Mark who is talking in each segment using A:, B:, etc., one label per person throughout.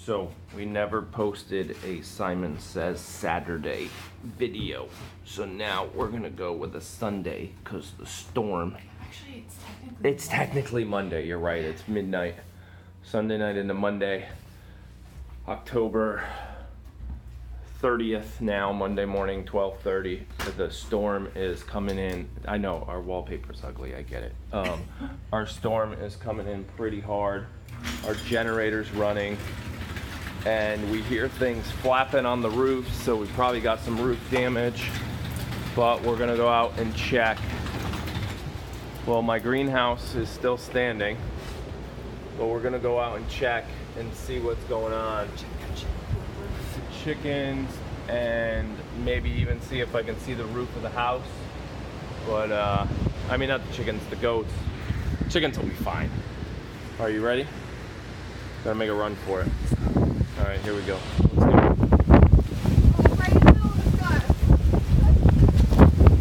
A: So we never posted a Syman Says Saturday video. So now we're gonna go with a Sunday because the storm.
B: Actually,
A: it's technically Monday. You're right. It's midnight. Sunday night into Monday. October 30th now, Monday morning, 12:30. The storm is coming in. I know our wallpaper's ugly, I get it. Our storm is coming in pretty hard. Our generator's running and we hear things flapping on the roof, so we probably got some roof damage, but we're gonna go out and check. Well, my greenhouse is still standing, but we're gonna go out and check and see what's going on. Chickens, and maybe even see if I can see the roof of the house. But I mean, not the chickens, the goats. Chickens will be fine. Are you ready? Gotta make a run for it. All right, here we go. Let's go.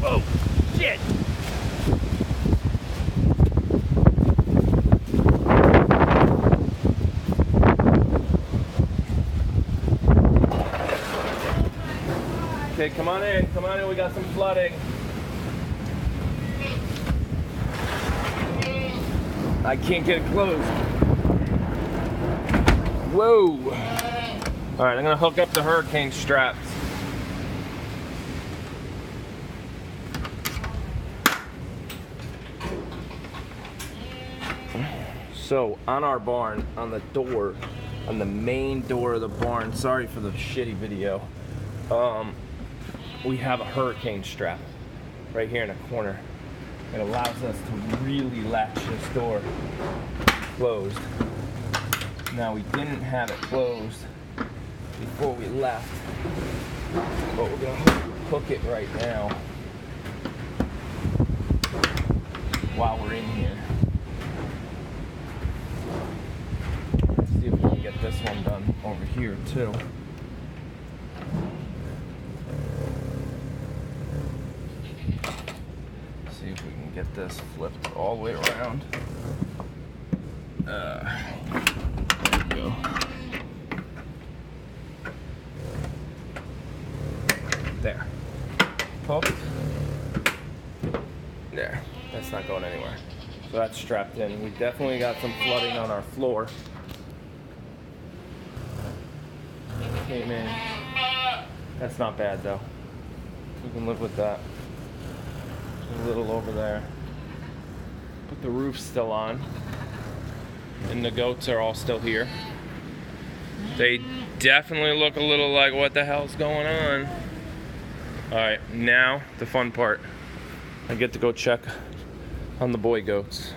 A: Whoa, shit! Okay, come on in, we got some flooding. I can't get it closed. Whoa. All right, I'm gonna hook up the hurricane straps. So on our barn, on the door, on the main door of the barn, sorry for the shitty video, we have a hurricane strap right here in the corner. It allows us to really latch this door closed. Now, we didn't have it closed before we left, but we're gonna hook it right now while we're in here. Let's see if we can get this one done over here too. See if we can get this flipped all the way around. Go. There. Hooked. There. That's not going anywhere. So that's strapped in. We definitely got some flooding on our floor. Came in. That's not bad though. We can live with that. A little over there. But the roof's still on. And the goats are all still here. They definitely look a little like, what the hell's going on? All right, now the fun part. I get to go check on the boy goats.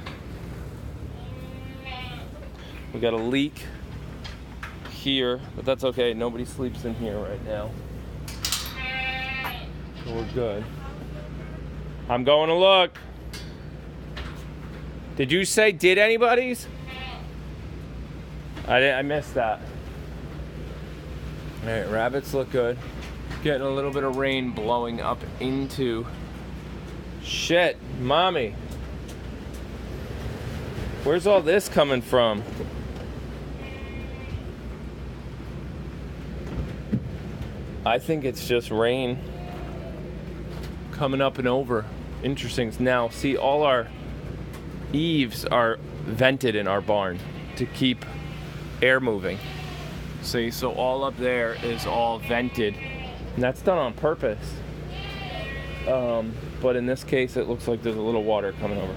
A: We got a leak here, but that's okay. Nobody sleeps in here right now. So we're good. I'm going to look. Did you say did anybody's? I missed that. All right, rabbits look good. Getting a little bit of rain blowing up into. Shit, mommy. Where's all this coming from? I think it's just rain coming up and over. Interesting. Now, see, all our eaves are vented in our barn to keep air moving. See, so all up there is all vented, and that's done on purpose. But in this case, it looks like there's a little water coming over.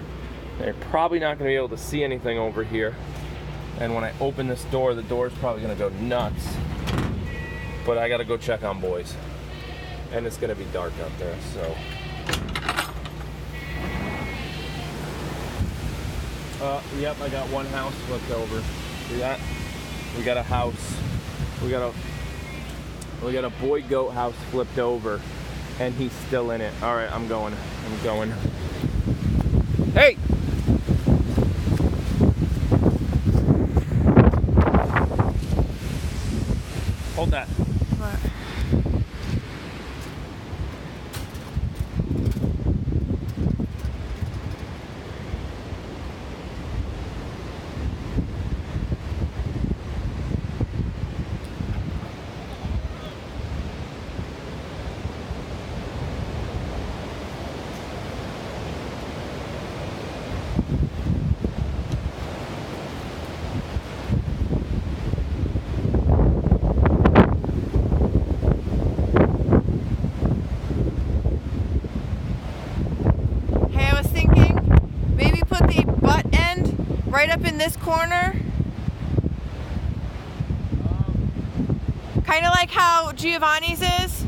A: They're probably not going to be able to see anything over here. And when I open this door, the door's probably going to go nuts. But I got to go check on boys. And it's going to be dark out there, so. Yep, I got one house flipped over. See that? We got a house. We got a boy goat house flipped over, and he's still in it. All right, I'm going. Hey! Hold that.
B: What? Right up in this corner? Kind of like how Giovanni's is?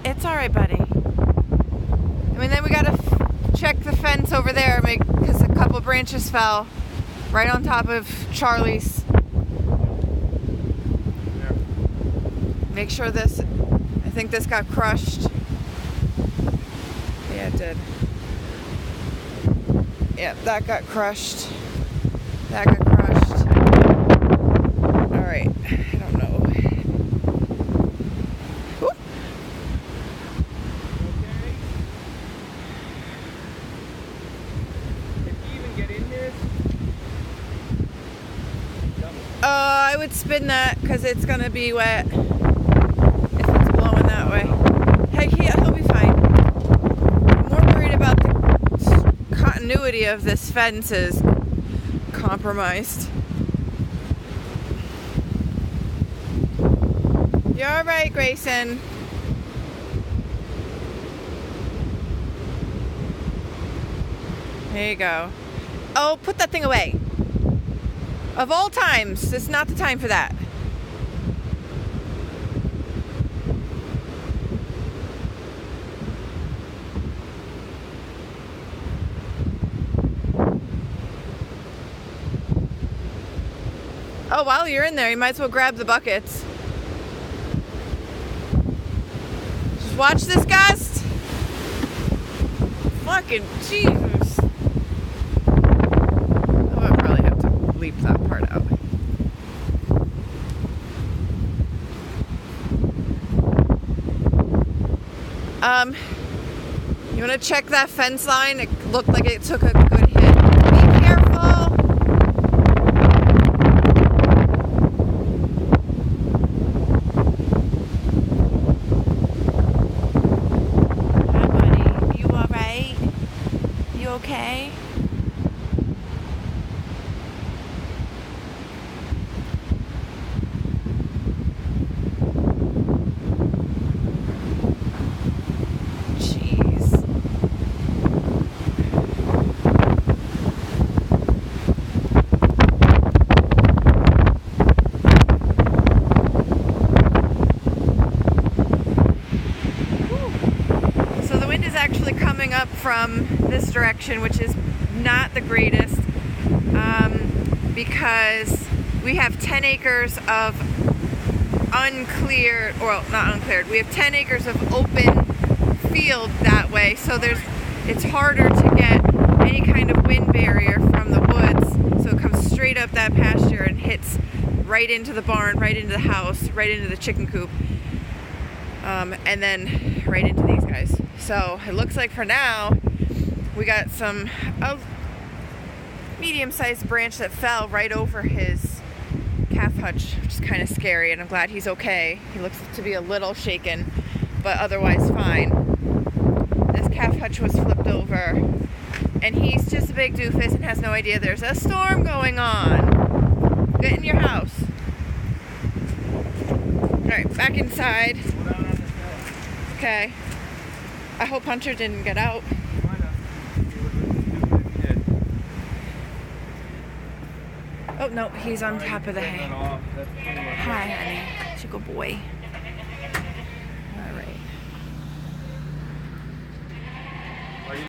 B: It's alright, buddy. I mean, then we gotta check the fence over there because a couple branches fell right on top of Charlie's. Make sure this, I think this got crushed. Yeah, it did. Yeah, that got crushed. That got crushed. Alright, I don't know. Ooh.
A: Can you even get in this?
B: I would spin that because it's gonna be wet if it's blowing that way. Heck yeah, he'll be fine. I'm more worried about the continuity of this fence is compromised. You're all right, Grayson. There you go. Oh, put that thing away. Of all times, it's not the time for that. Oh, while you're in there, you might as well grab the buckets. Just watch this gust. Fucking Jesus. Oh, I probably have to bleep that part out. You want to check that fence line? It looked like it took a good hit. Be careful. Hi, buddy. You all right? You okay? Actually coming up from this direction, which is not the greatest, because we have 10 acres of uncleared, or not uncleared, we have 10 acres of open field that way, so it's harder to get any kind of wind barrier from the woods, so it comes straight up that pasture and hits right into the barn, right into the house, right into the chicken coop, and then right into these guys. So it looks like for now we got a medium-sized branch that fell right over his calf hutch, which is kind of scary, and I'm glad he's okay. He looks to be a little shaken, but otherwise fine. This calf hutch was flipped over, and he's just a big doofus and has no idea there's a storm going on. Get in your house. Alright, back inside. Okay. I hope Hunter didn't get out. Oh no, he's on top of the hay. Hi, honey. Such a good boy. All right.